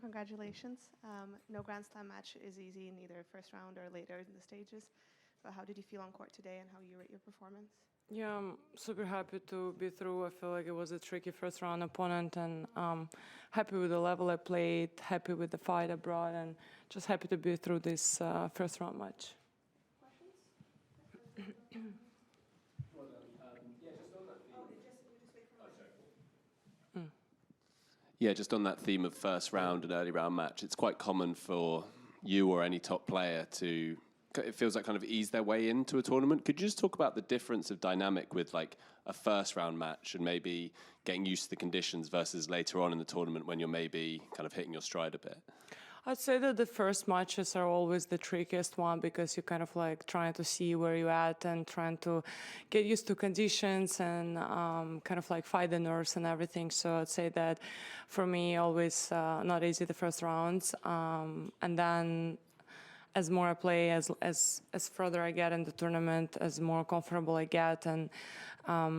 congratulations. No Grand Slam match is easy in either first round or later in the stages. But how did you feel on court today and how you rate your performance? Yeah, I'm super happy to be through. I feel like it was a tricky first round opponent, and happy with the level I played, happy with the fight I brought, and just happy to be through this first round match. Questions? Yeah, just on that theme of first round and early round match, it's quite common for you or any top player to, it feels like kind of ease their way into a tournament. Could you just talk about the difference of dynamic with like a first round match and maybe getting used to the conditions versus later on in the tournament when you're maybe kind of hitting your stride a bit? I'd say that the first matches are always the trickiest one because you're kind of like trying to see where you're at and trying to get used to conditions and kind of like fight the nerves and everything. So I'd say that for me, always not easy the first rounds. And then as more I play, as further I get in the tournament, as more comfortable I get and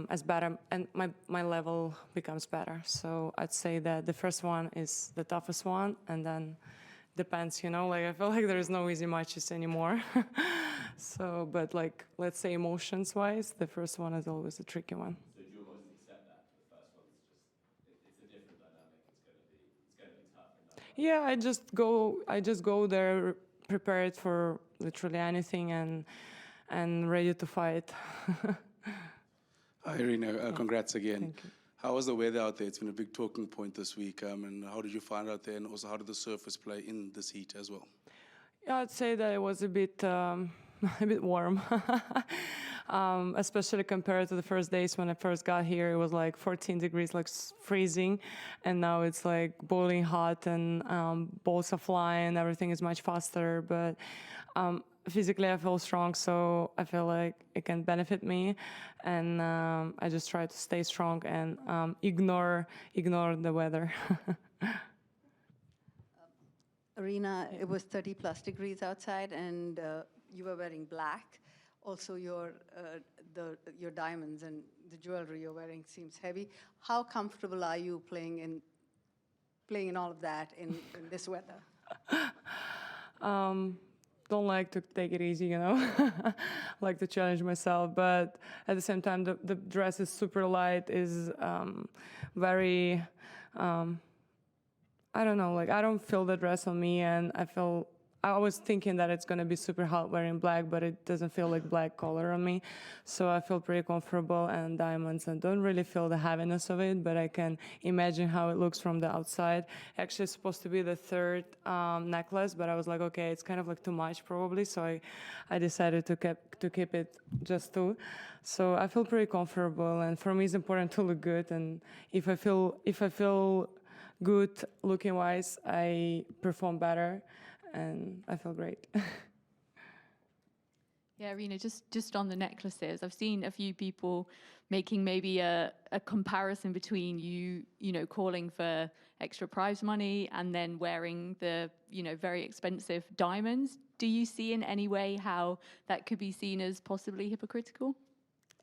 as better, and my level becomes better. So I'd say that the first one is the toughest one, and then depends, you know, like I feel like there's no easy matches anymore. So, but like, let's say emotions-wise, the first one is always a tricky one. So do you almost accept that the first one's just, it's a different dynamic, it's gonna be tough? Yeah, I just go there prepared for literally anything and ready to fight. Hi, Aryna. Congrats again. Thank you. How was the weather out there? It's been a big talking point this week. And how did you find out there? And also, how did the surface play in this heat as well? Yeah, I'd say that it was a bit warm, especially compared to the first days when I first got here. It was like 14 degrees, like freezing, and now it's like boiling hot, and balls are flying. Everything is much faster, but physically I feel strong, so I feel like it can benefit me, and I just try to stay strong and ignore the weather. Aryna, it was 30 plus degrees outside, and you were wearing black. Also, your diamonds and the jewelry you're wearing seems heavy. How comfortable are you playing in all of that in this weather? Don't like to take it easy, you know. Like to challenge myself, but at the same time, the dress is super light, is very, I don't know, like I don't feel the dress on me, and I was thinking that it's gonna be super hot wearing black, but it doesn't feel like black color on me. So I feel pretty comfortable, and diamonds, and don't really feel the heaviness of it, but I can imagine how it looks from the outside. Actually, it's supposed to be the third necklace, but I was like, okay, it's kind of like too much probably, so I decided to keep it just two. So I feel pretty comfortable, and for me it's important to look good, and if I feel good looking wise, I perform better. And I feel great. Yeah, Aryna, just on the necklaces, I've seen a few people making maybe a comparison between you know, calling for extra prize money and then wearing the, you know, very expensive diamonds. Do you see in any way how that could be seen as possibly hypocritical?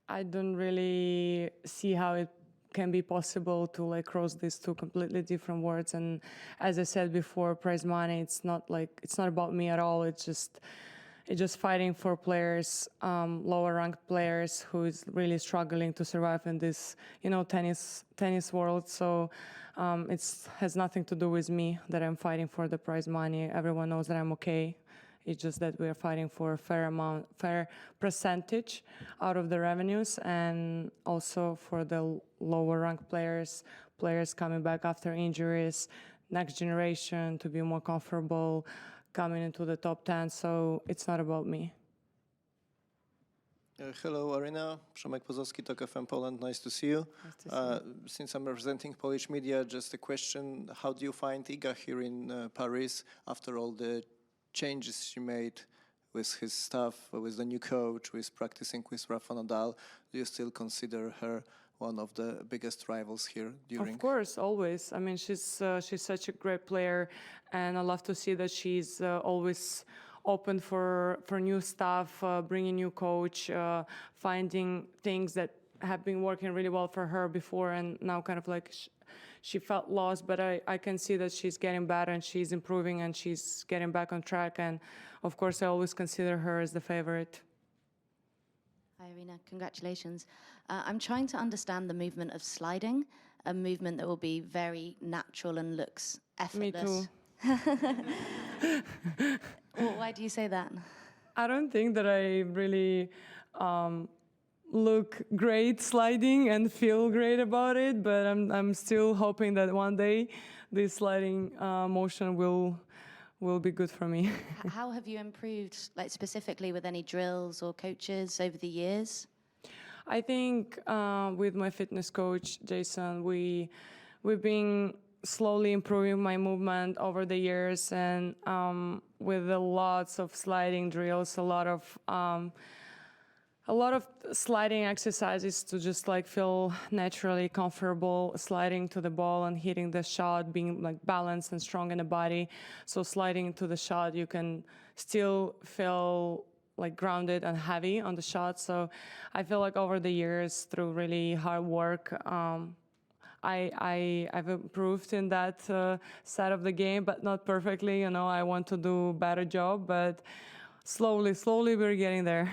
I don't really see how it can be possible to like cross these two completely different words. And as I said before, prize money, it's not about me at all. It's just fighting for players, lower ranked players who is really struggling to survive in this, you know, tennis world. So it has nothing to do with me that I'm fighting for the prize money. Everyone knows that I'm okay. It's just that we are fighting for a fair percentage out of the revenues, and also for the lower ranked players coming back after injuries, next generation to be more comfortable, coming into the top 10. So it's not about me. Hello, Aryna. Przemek Pozowski, Tok FM Poland. Nice to see you. Nice to see you. Since I'm representing Polish media, just a question: how do you find Iga here in Paris after all the changes she made with his staff, with the new coach, with practicing with Rafa Nadal? Do you still consider her one of the biggest rivals here during? Of course, always. I mean, she's such a great player, and I love to see that she's always open for new stuff, bringing new coach, finding things that have been working really well for her before, and now kind of like she felt lost, but I can see that she's getting better and she's improving and she's getting back on track. And of course, I always consider her as the favorite. Hi, Aryna. Congratulations. I'm trying to understand the movement of sliding, a movement that will be very natural and looks effortless. Me too. Well, why do you say that? I don't think that I really look great sliding and feel great about it, but I'm still hoping that one day this sliding motion will be good for me. How have you improved, like specifically with any drills or coaches over the years? I think with my fitness coach, Jason, we've been slowly improving my movement over the years, and with lots of sliding drills, a lot of sliding exercises to just like feel naturally comfortable sliding to the ball and hitting the shot, being like balanced and strong in the body. So sliding into the shot, you can still feel like grounded and heavy on the shot. So I feel like over the years, through really hard work, I've improved in that side of the game, but not perfectly. You know, I want to do a better job, but slowly we're getting there.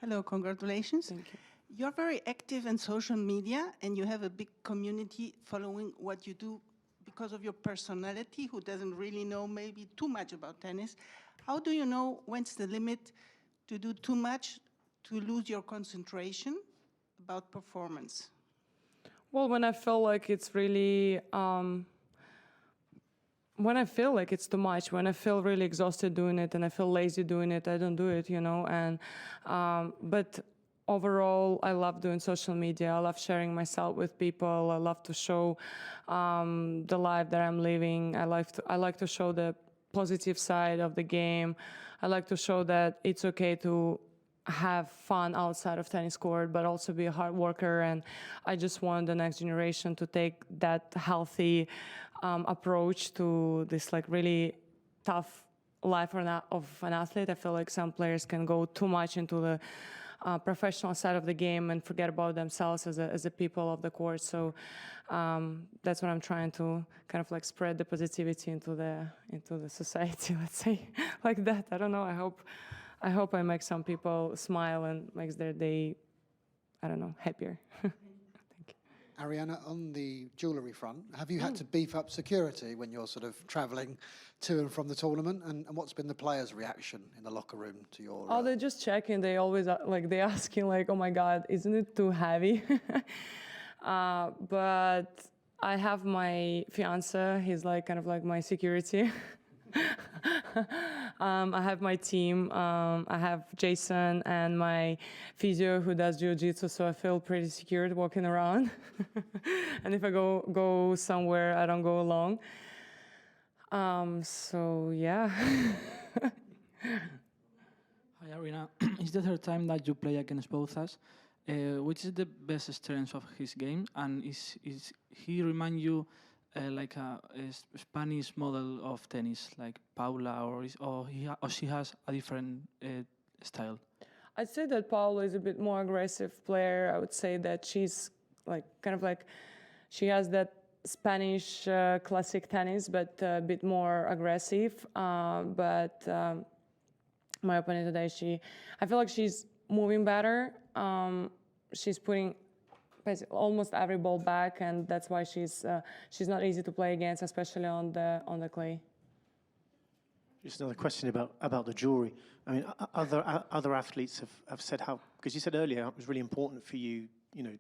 Hello, congratulations. Thank you. You're very active in social media and you have a big community following what you do because of your personality, who doesn't really know maybe too much about tennis. How do you know when's the limit to do too much, to lose your concentration about performance? Well, when I feel like it's really, when I feel like it's too much, when I feel really exhausted doing it and I feel lazy doing it, I don't do it, you know. And but overall, I love doing social media. I love sharing myself with people. I love to show the life that I'm living. I like to show the positive side of the game. I like to show that it's okay to have fun outside of tennis court, but also be a hard worker. And I just want the next generation to take that healthy approach to this like really tough life of an athlete. I feel like some players can go too much into the professional side of the game and forget about themselves as a people of the court. So that's what I'm trying to kind of like spread the positivity into the society, let's say, like that. I don't know. I hope I make some people smile and makes their day, I don't know, happier. Thank you. Aryna, on the jewellery front, have you had to beef up security when you're sort of travelling to and from the tournament? And what's been the players' reaction in the locker room to your... Oh, they're just checking. They always, like, they're asking, like, oh my God, isn't it too heavy? But I have my fiancé. He's like kind of like my security. I have my team. I have Jason and my physio who does jiu-jitsu, so I feel pretty secure walking around. And if I go somewhere, I don't go alone. So yeah. Hi Aryna, it's the third time that you play against Bouzas. Which is the best strength of his game, and is he remind you like a Spanish model of tennis, like Paula, or she has a different style? I'd say that Paula is a bit more aggressive player. I would say that she's like kind of like she has that Spanish classic tennis, but a bit more aggressive. But my opponent today, I feel like she's moving better. She's putting basically almost every ball back, and that's why she's not easy to play against, especially on the clay. Just another question about the jewelry. I mean, other athletes have said how, because you said earlier it was really important for you,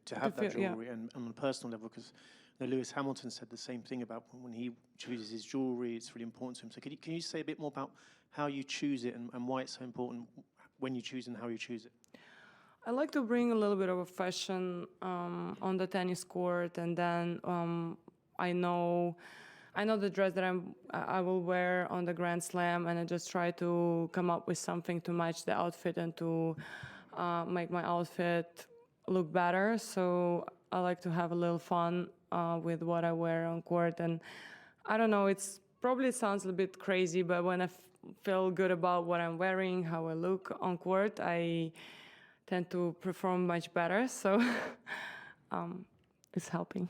to have that jewelry, and on a personal level, because Lewis Hamilton said the same thing about when he chooses his jewelry, it's really important to him. So can you say a bit more about how you choose it and why it's so important when you choose and how you choose it? I like to bring a little bit of a fashion on the tennis court, and then I know the dress that I will wear on the Grand Slam, and I just try to come up with something to match the outfit and to make my outfit look better. So I like to have a little fun with what I wear on court, and I don't know, it sounds a bit crazy, but when I feel good about what I'm wearing, how I look on court, I tend to perform much better. So it's helping.